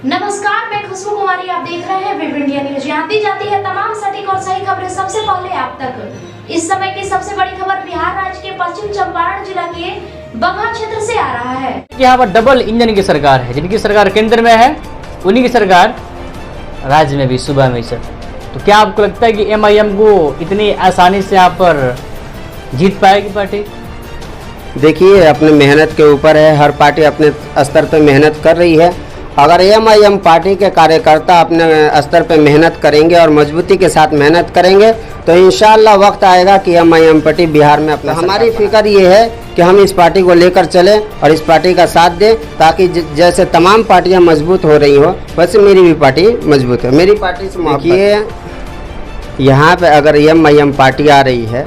नमस्कार, मैं खुशबू कुमारी। आप देख रहे हैं वेब इंडिया न्यूज। यहाँ दी जाती है तमाम सटीक और सही खबरें सबसे पहले आप तक। इस समय की सबसे बड़ी खबर बिहार राज्य के पश्चिम चंपारण जिला के बगहा क्षेत्र से आ रहा है। यहाँ पर डबल इंजन की सरकार है, जिनकी सरकार केंद्र में है उन्हीं की सरकार राज्य में भी, सूबा में सर। तो क्या आपको लगता है कि MIM को इतनी आसानी से यहाँ पर जीत पाएगी पार्टी? देखिए, अपने मेहनत के ऊपर है। हर पार्टी अपने स्तर पर मेहनत कर रही है। अगर MIM पार्टी के कार्यकर्ता अपने स्तर पर मेहनत करेंगे और मजबूती के साथ मेहनत करेंगे तो इंशाअल्लाह वक्त आएगा कि MIM पार्टी बिहार में अपना। हमारी फिक्र ये है कि हम इस पार्टी को लेकर चलें और इस पार्टी का साथ दें, ताकि जैसे तमाम पार्टियां मजबूत हो रही हो वैसे मेरी भी पार्टी मजबूत है। मेरी पार्टी से देखिए, यहाँ पे अगर MIM पार्टी आ रही है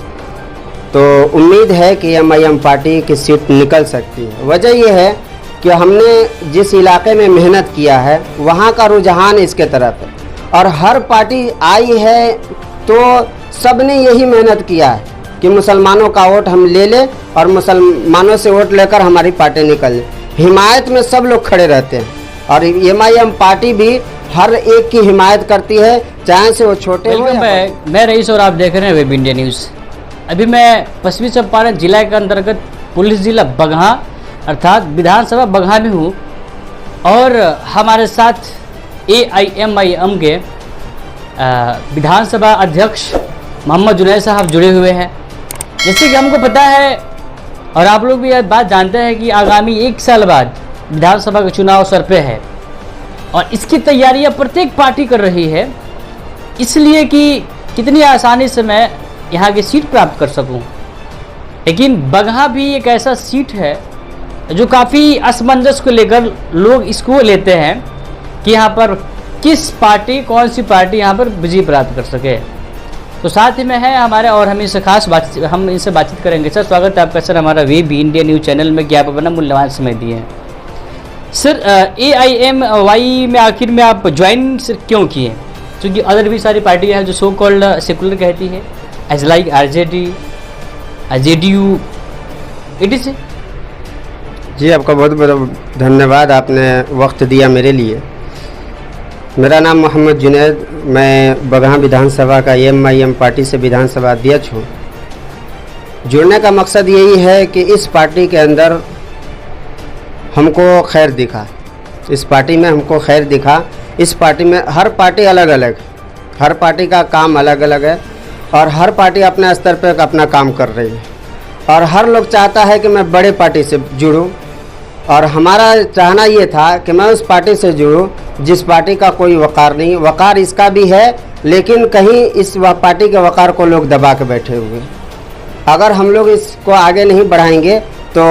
तो उम्मीद है कि MIM पार्टी की सीट निकल सकती है। वजह यह है कि हमने जिस इलाके में मेहनत किया है वहाँ का रुझान इसके तरफ है, और हर पार्टी आई है तो सब ने यही मेहनत किया है कि मुसलमानों का वोट हम ले लें और मुसलमानों से वोट लेकर हमारी पार्टी निकल जाए। हिमायत में सब लोग खड़े रहते हैं और MIM पार्टी भी हर एक की हिमायत करती है, चाहे से वो छोटे हो। मैं रईस और आप देख रहे हैं वेब इंडिया न्यूज़। अभी मैं पश्चिमी चंपारण जिला के अंतर्गत पुलिस जिला बगहा अर्थात विधानसभा बगहा में हूँ, और हमारे साथ AIMIM के विधानसभा अध्यक्ष मोहम्मद जुनैद साहब जुड़े हुए हैं। जैसे कि हमको पता है और आप लोग भी यह बात जानते हैं कि आगामी 1 साल बाद विधानसभा का चुनाव सर पे है, और इसकी तैयारियां प्रत्येक पार्टी कर रही है, इसलिए कि कितनी आसानी से मैं यहाँ की सीट प्राप्त कर सकूं। लेकिन बगहा भी एक ऐसा सीट है जो काफ़ी असमंजस को लेकर लोग इसको लेते हैं कि यहाँ पर किस पार्टी, कौन सी पार्टी यहाँ पर विजय प्राप्त कर सके। तो साथ ही में है हमारे, और हम इनसे खास हम इनसे बातचीत करेंगे। सर, स्वागत है आपका सर हमारा वेब इंडिया न्यूज़ चैनल में, कि आप अपना मूल्यवान समय दिए हैं। सर, AIMY में आखिर में आप ज्वाइन क्यों किए? क्योंकि अदर भी सारी पार्टियाँ हैं जो सो कॉल्ड सेकुलर कहती है, as like RJD, JDU, etc। जी, आपका बहुत बहुत धन्यवाद, आपने वक्त दिया मेरे लिए। मेरा नाम मोहम्मद जुनैद, मैं बगहा विधानसभा का MIM पार्टी से विधानसभा अध्यक्ष हूँ। जुड़ने का मकसद यही है कि इस पार्टी के अंदर हमको खैर दिखा, इस पार्टी में हमको खैर दिखा। इस पार्टी में हर पार्टी अलग अलग, हर पार्टी का काम अलग अलग है, और हर पार्टी अपने स्तर पर अपना काम कर रही है, और हर लोग चाहता है कि मैं बड़े पार्टी से जुड़ूं, और हमारा चाहना ये था कि मैं उस पार्टी से जुड़ूं जिस पार्टी का कोई वक़ार नहीं। वक़ार इसका भी है, लेकिन कहीं इस पार्टी के वक़ार को लोग दबा के बैठे हुए। अगर हम लोग इसको आगे नहीं बढ़ाएंगे तो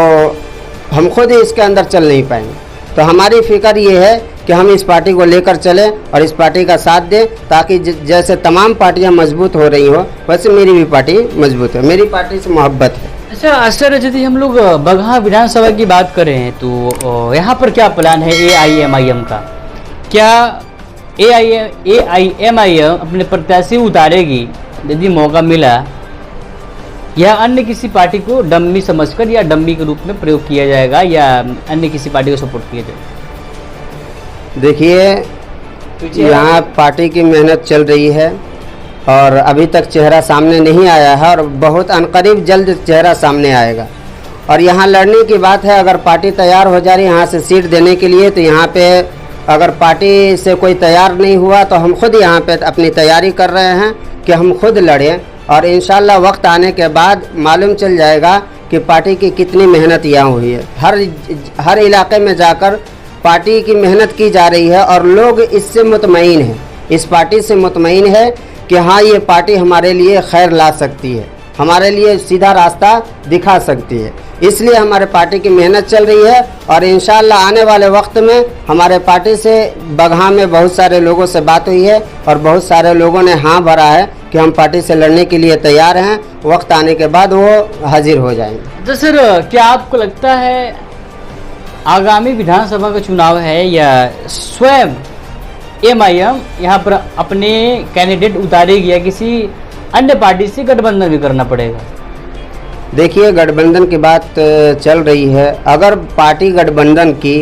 हम खुद ही इसके अंदर चल नहीं पाएंगे। तो हमारी फिक्र ये है कि हम इस पार्टी को लेकर चलें और इस पार्टी का साथ दें, ताकि जैसे तमाम पार्टियां मजबूत हो रही हो वैसे मेरी भी पार्टी मजबूत है। मेरी पार्टी से मोहब्बत है। अच्छा सर, यदि हम लोग बगहा विधानसभा की बात करें तो यहाँ पर क्या प्लान है AIMIM का? क्या AIMIM अपने प्रत्याशी उतारेगी यदि मौका मिला, या अन्य किसी पार्टी को डम्मी समझकर या डम्मी के रूप में प्रयोग किया जाएगा, या अन्य किसी पार्टी को सपोर्ट किया जाएगा? देखिए, यहाँ पार्टी की मेहनत चल रही है और अभी तक चेहरा सामने नहीं आया है, और बहुत अनकरीब जल्द चेहरा सामने आएगा। और यहाँ लड़ने की बात है, अगर पार्टी तैयार हो जा रही है यहाँ से सीट देने के लिए, तो यहाँ पे अगर पार्टी से कोई तैयार नहीं हुआ तो हम खुद यहाँ पे अपनी तैयारी कर रहे हैं कि हम खुद लड़ें, और इंशाल्लाह वक्त आने के बाद मालूम चल जाएगा कि पार्टी की कितनी मेहनत यहाँ हुई है। हर इलाके में जाकर पार्टी की मेहनत की जा रही है, और लोग इससे मुतमईन हैं, इस पार्टी से मुतमईन है कि हाँ, ये पार्टी हमारे लिए खैर ला सकती है, हमारे लिए सीधा रास्ता दिखा सकती है। इसलिए हमारे पार्टी की मेहनत चल रही है, और इंशाअल्लाह आने वाले वक्त में हमारे पार्टी से बगहा में बहुत सारे लोगों से बात हुई है, और बहुत सारे लोगों ने हाँ भरा है कि हम पार्टी से लड़ने के लिए तैयार हैं। वक्त आने के बाद वो हाजिर हो जाएंगे। तो सर, क्या आपको लगता है आगामी विधानसभा का चुनाव है, या स्वयं MIM यहाँ पर अपने कैंडिडेट उतारेगी, या किसी अन्य पार्टी से गठबंधन भी करना पड़ेगा? देखिए, गठबंधन की बात चल रही है। अगर पार्टी गठबंधन की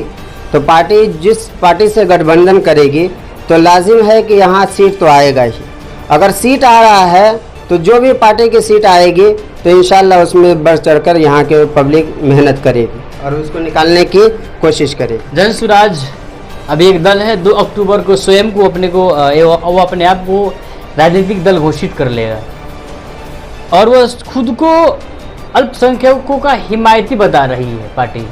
तो पार्टी जिस पार्टी से गठबंधन करेगी तो लाजिम है कि यहाँ सीट तो आएगा ही। अगर सीट आ रहा है तो जो भी पार्टी की सीट आएगी तो इंशाल्लाह उसमें बढ़ चढ़कर यहाँ के पब्लिक मेहनत करेगी और उसको निकालने की कोशिश करेगी। जन स्वराज अभी एक दल है, 2 अक्टूबर को स्वयं को वो अपने आप को राजनीतिक दल घोषित कर लेगा और वो खुद को अल्पसंख्यकों का हिमायती बता रही है पार्टी।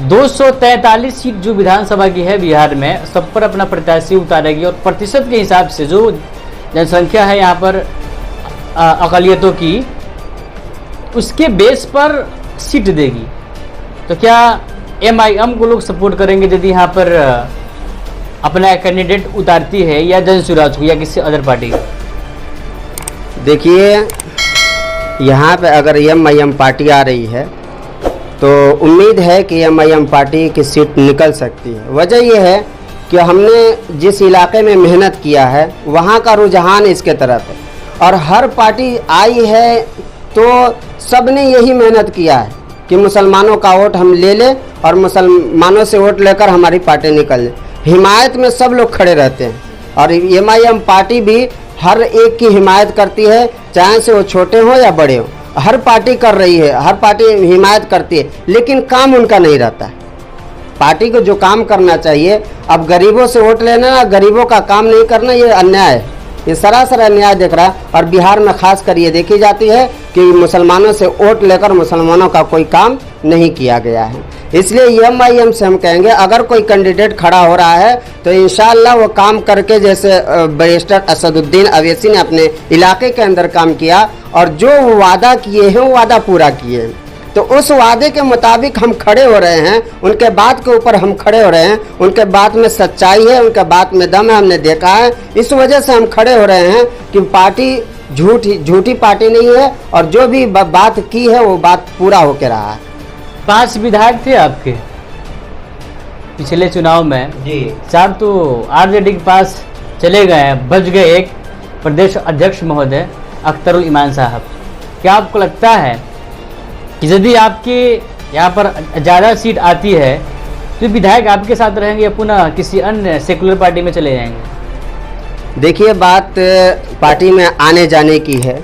243 सीट जो विधानसभा की है बिहार में, सब पर अपना प्रत्याशी उतारेगी और प्रतिशत के हिसाब से जो जनसंख्या है यहाँ पर अक़लियतों की, उसके बेस पर सीट देगी। तो क्या MIM को लोग सपोर्ट करेंगे यदि यहाँ पर अपना कैंडिडेट उतारती है, या जन स्वराज को, या किसी अदर पार्टी को? देखिए, यहाँ पे अगर MIM पार्टी आ रही है तो उम्मीद है कि MIM पार्टी की सीट निकल सकती है। वजह यह है कि हमने जिस इलाके में मेहनत किया है वहाँ का रुझान इसके तरफ है और हर पार्टी आई है तो सब ने यही मेहनत किया है कि मुसलमानों का वोट हम ले लें और मुसलमानों से वोट लेकर हमारी पार्टी निकल जाए। हिमायत में सब लोग खड़े रहते हैं और MIM पार्टी भी हर एक की हिमायत करती है, चाहे से वो छोटे हो या बड़े हो। हर पार्टी कर रही है, हर पार्टी हिमायत करती है, लेकिन काम उनका नहीं रहता है। पार्टी को जो काम करना चाहिए, अब गरीबों से वोट लेना, गरीबों का काम नहीं करना, ये अन्याय है, ये सरासर अन्याय दिख रहा है। और बिहार में खास कर ये देखी जाती है कि मुसलमानों से वोट लेकर मुसलमानों का कोई काम नहीं किया गया है। इसलिए MIM से हम कहेंगे अगर कोई कैंडिडेट खड़ा हो रहा है तो इंशाअल्लाह वो काम करके, जैसे बैरिस्टर असदुद्दीन अवैसी ने अपने इलाके के अंदर काम किया और जो वादा किए हैं वो वादा पूरा किए हैं, तो उस वादे के मुताबिक हम खड़े हो रहे हैं, उनके बात के ऊपर हम खड़े हो रहे हैं। उनके बात में सच्चाई है, उनके बात में दम है, हमने देखा है। इस वजह से हम खड़े हो रहे हैं कि पार्टी झूठी पार्टी नहीं है और जो भी बात की है वो बात पूरा होकर रहा है। 5 विधायक थे आपके पिछले चुनाव में जी, 4 तो RJD के पास चले गए हैं, बच गए एक प्रदेश अध्यक्ष महोदय अख्तरुल ईमान साहब। क्या आपको लगता है कि यदि आपके यहाँ पर ज़्यादा सीट आती है तो विधायक आपके साथ रहेंगे या पुनः किसी अन्य सेकुलर पार्टी में चले जाएंगे? देखिए, बात पार्टी में आने जाने की है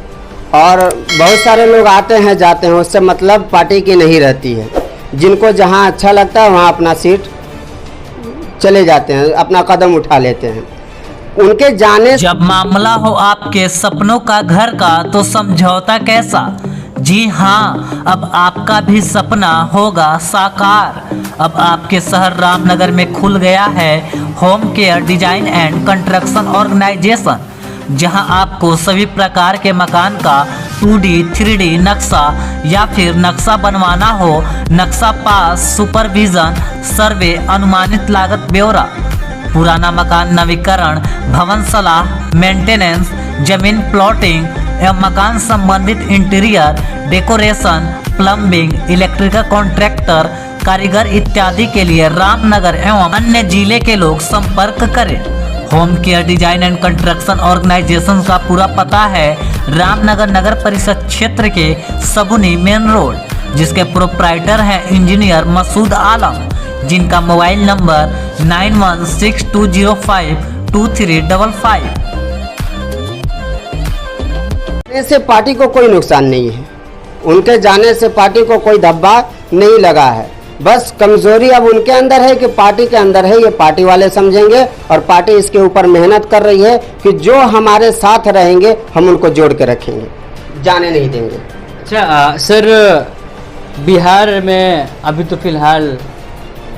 और बहुत सारे लोग आते हैं जाते हैं, उससे मतलब पार्टी की नहीं रहती है। जिनको जहां अच्छा लगता है वहां अपना सीट चले जाते हैं, अपना कदम उठा लेते हैं। उनके जाने जब मामला हो आपके सपनों का घर का तो समझौता कैसा। जी हाँ, अब आपका भी सपना होगा साकार। अब आपके शहर रामनगर में खुल गया है home care design and construction organisation, जहां आपको सभी प्रकार के मकान का 2D 3D नक्शा या फिर नक्शा बनवाना हो, नक्शा पास, सुपरविजन, सर्वे, अनुमानित लागत ब्यौरा, पुराना मकान नवीकरण, भवन सलाह, मेंटेनेंस, जमीन प्लॉटिंग एवं मकान संबंधित interior decoration, plumbing, electrical contractor, कारीगर इत्यादि के लिए रामनगर एवं अन्य जिले के लोग संपर्क करें। Home care design and construction organisation का पूरा पता है रामनगर नगर परिषद क्षेत्र के सगुनी मेन रोड, जिसके प्रोप्राइटर हैं इंजीनियर मसूद आलम, जिनका मोबाइल नंबर 9162052355। से पार्टी को कोई नुकसान नहीं है, उनके जाने से पार्टी को कोई धब्बा नहीं लगा है। बस कमजोरी अब उनके अंदर है कि पार्टी के अंदर है, ये पार्टी वाले समझेंगे और पार्टी इसके ऊपर मेहनत कर रही है कि जो हमारे साथ रहेंगे हम उनको जोड़ के रखेंगे, जाने नहीं देंगे। अच्छा सर, बिहार में अभी तो फिलहाल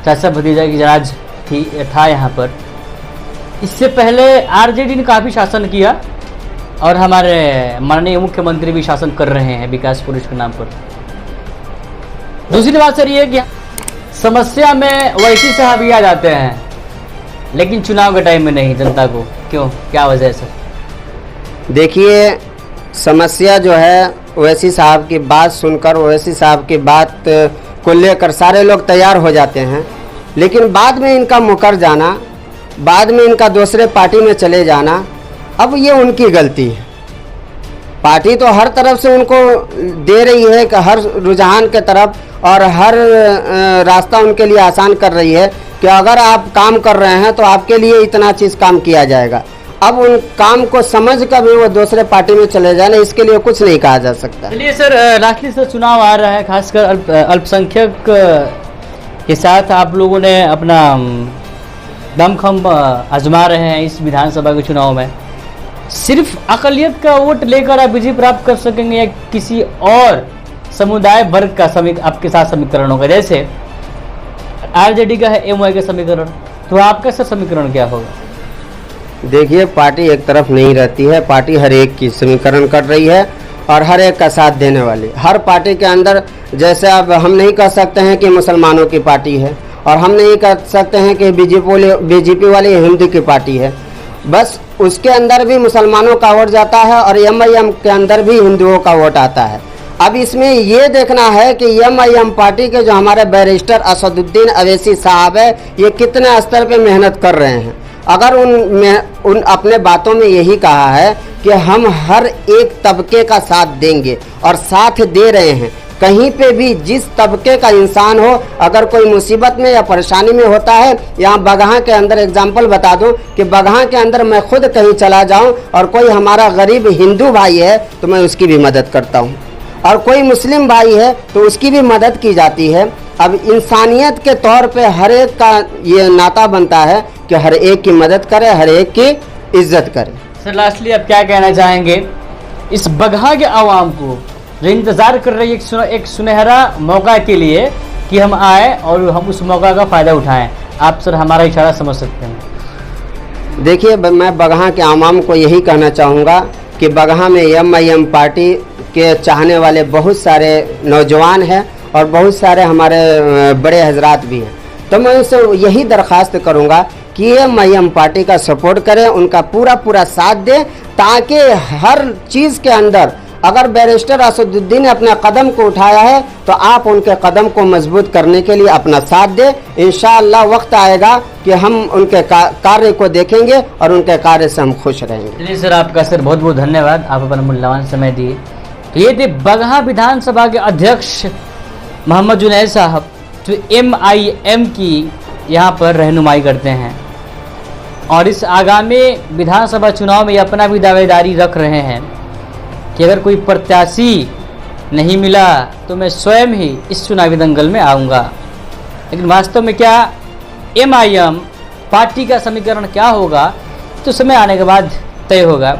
चाचा भतीजा की राज था यहाँ पर। इससे पहले RJD ने काफ़ी शासन किया और हमारे माननीय मुख्यमंत्री भी शासन कर रहे हैं विकास पुरुष के नाम पर। दूसरी बात सर ये कि समस्या में वैसी साहब आ जाते हैं लेकिन चुनाव के टाइम में नहीं, जनता को क्यों, क्या वजह है सर? देखिए, समस्या जो है ओवैसी साहब की बात सुनकर, ओवैसी साहब की बात को लेकर सारे लोग तैयार हो जाते हैं, लेकिन बाद में इनका मुकर जाना, बाद में इनका दूसरे पार्टी में चले जाना, अब ये उनकी गलती है। पार्टी तो हर तरफ से उनको दे रही है कि हर रुझान के तरफ और हर रास्ता उनके लिए आसान कर रही है कि अगर आप काम कर रहे हैं तो आपके लिए इतना चीज़ काम किया जाएगा। अब उन काम को समझ कर भी वो दूसरे पार्टी में चले जाए ना, इसके लिए कुछ नहीं कहा जा सकता। चलिए सर, लास्टली सर चुनाव आ रहा है, खासकर अल्पसंख्यक के साथ आप लोगों ने अपना दमखम आजमा रहे हैं इस विधानसभा के चुनाव में। सिर्फ अकलियत का वोट लेकर आप विजय प्राप्त कर सकेंगे या किसी और समुदाय वर्ग का आपके साथ समीकरण होगा? जैसे आरजेडी का है एमवाई का समीकरण, तो आपका सर समीकरण क्या होगा? देखिए, पार्टी एक तरफ नहीं रहती है, पार्टी हर एक की समीकरण कर रही है और हर एक का साथ देने वाली। हर पार्टी के अंदर, जैसे अब हम नहीं कह सकते हैं कि मुसलमानों की पार्टी है और हम नहीं कह सकते हैं कि बीजेपी वाली हिंदू की पार्टी है, बस उसके अंदर भी मुसलमानों का वोट जाता है और एमआईएम के अंदर भी हिंदुओं का वोट आता है। अब इसमें ये देखना है कि एमआईएम पार्टी के जो हमारे बैरिस्टर असदुद्दीन अवैसी साहब है, ये कितने स्तर पे मेहनत कर रहे हैं। अगर उन अपने बातों में यही कहा है कि हम हर एक तबके का साथ देंगे और साथ दे रहे हैं, कहीं पे भी जिस तबके का इंसान हो, अगर कोई मुसीबत में या परेशानी में होता है, यहाँ बगहा के अंदर एग्जाम्पल बता दूं कि बगहा के अंदर मैं खुद कहीं चला जाऊं और कोई हमारा गरीब हिंदू भाई है तो मैं उसकी भी मदद करता हूं, और कोई मुस्लिम भाई है तो उसकी भी मदद की जाती है। अब इंसानियत के तौर पे हर एक का ये नाता बनता है कि हर एक की मदद करे, हर एक की इज्जत करे। सर लास्टली आप क्या कहना चाहेंगे इस बगहा के आवाम को जो इंतज़ार कर रही है एक सुनहरा मौका के लिए कि हम आए और हम उस मौका का फ़ायदा उठाएं? आप सर हमारा इशारा समझ सकते हैं। देखिए, मैं बगहा के आवाम को यही कहना चाहूँगा कि बगहा में एमआईएम पार्टी के चाहने वाले बहुत सारे नौजवान हैं और बहुत सारे हमारे बड़े हजरात भी हैं, तो मैं उनसे यही दरख्वास्त करूँगा कि एमआईएम पार्टी का सपोर्ट करें, उनका पूरा साथ दें, ताकि हर चीज़ के अंदर अगर बैरिस्टर असदुद्दीन ने अपने कदम को उठाया है तो आप उनके कदम को मजबूत करने के लिए अपना साथ दें। इंशाअल्लाह वक्त आएगा कि हम उनके कार्य को देखेंगे और उनके कार्य से हम खुश रहेंगे। चलिए सर, आपका सर बहुत बहुत धन्यवाद, आप अपना मूल्यवान समय दिए। तो ये थे बगहा विधानसभा के अध्यक्ष मोहम्मद जुनैद साहब, जो एमआईएम की यहाँ पर रहनुमाई करते हैं और इस आगामी विधानसभा चुनाव में अपना भी दावेदारी रख रहे हैं कि अगर कोई प्रत्याशी नहीं मिला तो मैं स्वयं ही इस चुनावी दंगल में आऊँगा। लेकिन वास्तव में क्या एमआईएम पार्टी का समीकरण क्या होगा तो समय आने के बाद तय होगा।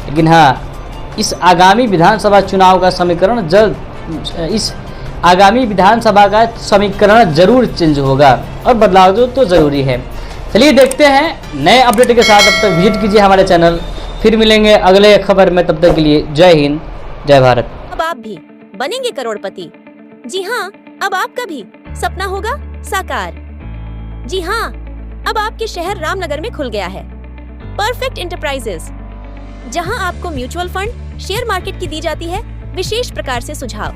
लेकिन हाँ, इस आगामी विधानसभा चुनाव का समीकरण इस आगामी विधानसभा का समीकरण जरूर चेंज होगा और बदलाव तो ज़रूरी है। चलिए देखते हैं नए अपडेट के साथ। अब तक विजिट कीजिए हमारे चैनल, फिर मिलेंगे अगले खबर में। तब तक के लिए जय हिंद, जय भारत। अब आप भी बनेंगे करोड़पति। जी हाँ, अब आपका भी सपना होगा साकार। जी हाँ, अब आपके शहर रामनगर में खुल गया है परफेक्ट एंटरप्राइजेस, जहां आपको म्यूचुअल फंड, शेयर मार्केट की दी जाती है विशेष प्रकार से सुझाव।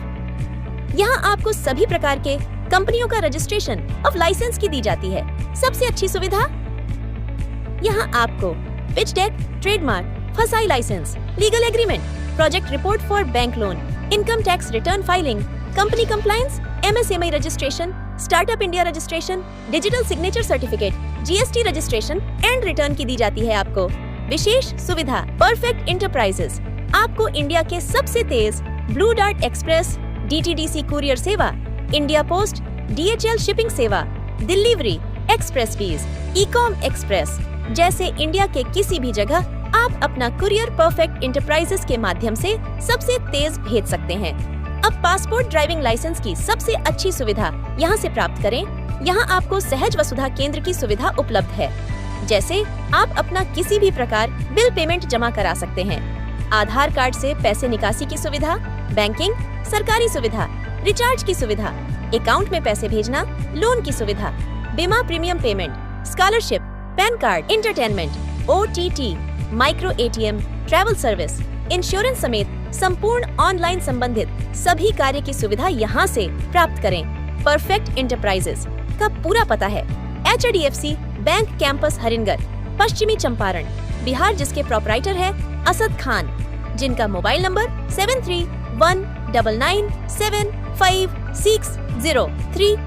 यहां आपको सभी प्रकार के कंपनियों का रजिस्ट्रेशन ऑफ लाइसेंस की दी जाती है। सबसे अच्छी सुविधा, यहां आपको pitch deck, trademark, FSSAI licence, legal agreement, project report for bank loan, income tax return filing, company compliance, MSME registration, startup India registration, digital signature certificate, GST registration and return की दी जाती है आपको विशेष सुविधा। परफेक्ट एंटरप्राइजेस आपको India के सबसे तेज Blue Dart Express, DTDC courier सेवा, इंडिया पोस्ट, डीएचएल शिपिंग सेवा, delivery, express fees, ecom express जैसे इंडिया के किसी भी जगह आप अपना कुरियर परफेक्ट एंटरप्राइजेस के माध्यम से सबसे तेज भेज सकते हैं। अब पासपोर्ट, ड्राइविंग लाइसेंस की सबसे अच्छी सुविधा यहाँ से प्राप्त करें। यहाँ आपको सहज वसुधा केंद्र की सुविधा उपलब्ध है, जैसे आप अपना किसी भी प्रकार बिल पेमेंट जमा करा सकते हैं, आधार कार्ड से पैसे निकासी की सुविधा, बैंकिंग, सरकारी सुविधा, रिचार्ज की सुविधा, अकाउंट में पैसे भेजना, लोन की सुविधा, बीमा premium payment, scholarship, pan card, entertainment, OTT, micro ATM, travel service, insurance समेत संपूर्ण ऑनलाइन संबंधित सभी कार्य की सुविधा यहाँ से प्राप्त करें। परफेक्ट एंटरप्राइजेस का पूरा पता है HDFC बैंक कैंपस हरिनगर, पश्चिमी चंपारण, बिहार, जिसके प्रोपराइटर है असद खान, जिनका मोबाइल नंबर 73199755 603